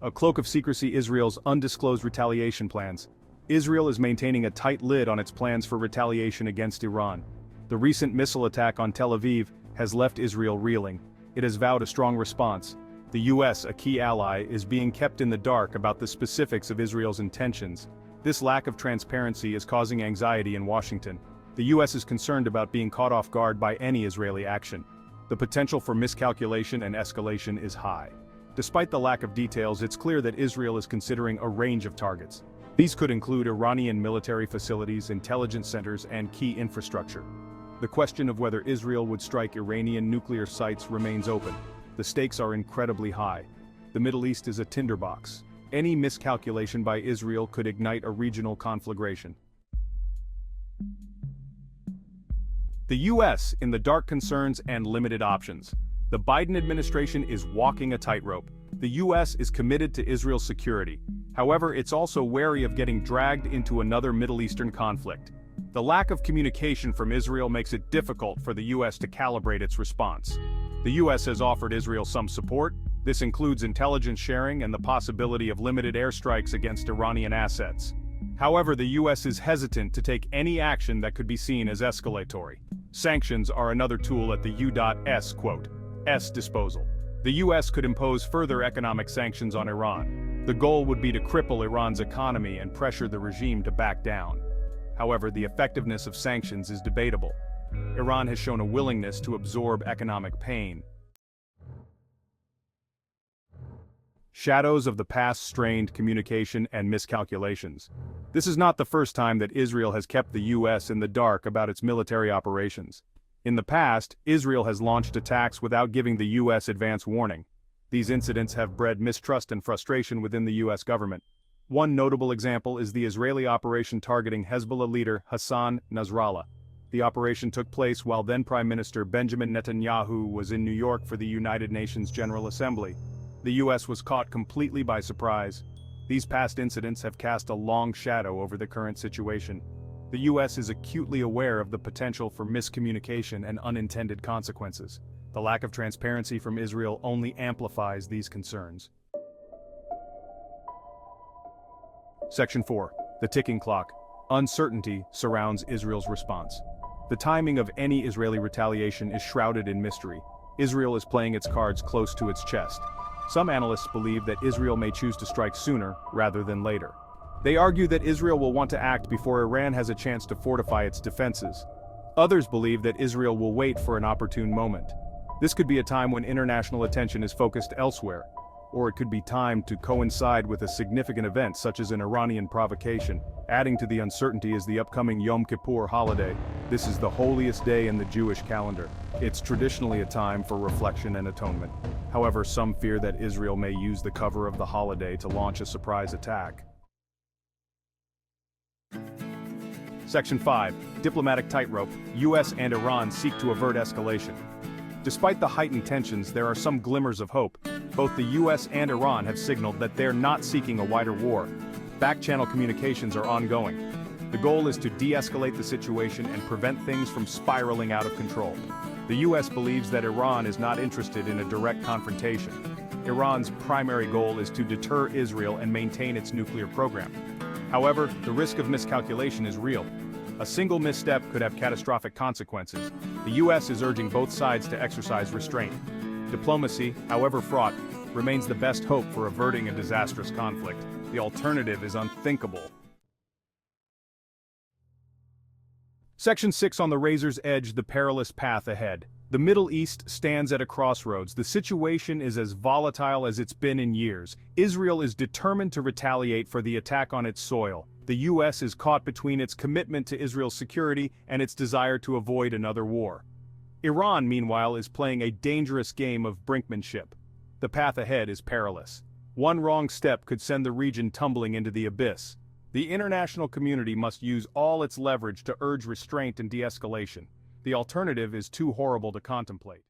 A cloak of secrecy: Israel's undisclosed retaliation plans. Israel is maintaining a tight lid on its plans for retaliation against Iran. The recent missile attack on Tel Aviv has left Israel reeling. It has vowed a strong response. The US, a key ally, is being kept in the dark about the specifics of Israel's intentions. This lack of transparency is causing anxiety in Washington. The US is concerned about being caught off guard by any Israeli action. The potential for miscalculation and escalation is high. Despite the lack of details, it's clear that Israel is considering a range of targets. These could include Iranian military facilities, intelligence centers, and key infrastructure. The question of whether Israel would strike Iranian nuclear sites remains open. The stakes are incredibly high. The Middle East is a tinderbox. Any miscalculation by Israel could ignite a regional conflagration. The US in the dark: concerns and limited options. The Biden administration is walking a tightrope. The US is committed to Israel's security. However, it's also wary of getting dragged into another Middle Eastern conflict. The lack of communication from Israel makes it difficult for the US to calibrate its response. The US has offered Israel some support. This includes intelligence sharing and the possibility of limited airstrikes against Iranian assets. However, the US is hesitant to take any action that could be seen as escalatory. Sanctions are another tool at the U.S. disposal. The US could impose further economic sanctions on Iran. The goal would be to cripple Iran's economy and pressure the regime to back down. However, the effectiveness of sanctions is debatable. Iran has shown a willingness to absorb economic pain. Shadows of the past: strained communication and miscalculations. This is not the first time that Israel has kept the US in the dark about its military operations. In the past, Israel has launched attacks without giving the US advance warning. These incidents have bred mistrust and frustration within the US government. One notable example is the Israeli operation targeting Hezbollah leader Hassan Nasrallah. The operation took place while then Prime Minister Benjamin Netanyahu was in New York for the United Nations General Assembly. The US was caught completely by surprise. These past incidents have cast a long shadow over the current situation. The US is acutely aware of the potential for miscommunication and unintended consequences. The lack of transparency from Israel only amplifies these concerns. Section 4. The ticking clock. Uncertainty surrounds Israel's response. The timing of any Israeli retaliation is shrouded in mystery. Israel is playing its cards close to its chest. Some analysts believe that Israel may choose to strike sooner rather than later. They argue that Israel will want to act before Iran has a chance to fortify its defenses. Others believe that Israel will wait for an opportune moment. This could be a time when international attention is focused elsewhere, or it could be timed to coincide with a significant event such as an Iranian provocation. Adding to the uncertainty is the upcoming Yom Kippur holiday. This is the holiest day in the Jewish calendar. It's traditionally a time for reflection and atonement. However, some fear that Israel may use the cover of the holiday to launch a surprise attack. Section 5. Diplomatic tightrope. US and Iran seek to avert escalation. Despite the heightened tensions, there are some glimmers of hope. Both the US and Iran have signaled that they're not seeking a wider war. Back-channel communications are ongoing. The goal is to de-escalate the situation and prevent things from spiraling out of control. The US believes that Iran is not interested in a direct confrontation. Iran's primary goal is to deter Israel and maintain its nuclear program. However, the risk of miscalculation is real. A single misstep could have catastrophic consequences. The US is urging both sides to exercise restraint. Diplomacy, however fraught, remains the best hope for averting a disastrous conflict. The alternative is unthinkable. Section 6. On the razor's edge: the perilous path ahead. The Middle East stands at a crossroads. The situation is as volatile as it's been in years. Israel is determined to retaliate for the attack on its soil. The US is caught between its commitment to Israel's security and its desire to avoid another war. Iran, meanwhile, is playing a dangerous game of brinkmanship. The path ahead is perilous. One wrong step could send the region tumbling into the abyss. The international community must use all its leverage to urge restraint and de-escalation. The alternative is too horrible to contemplate.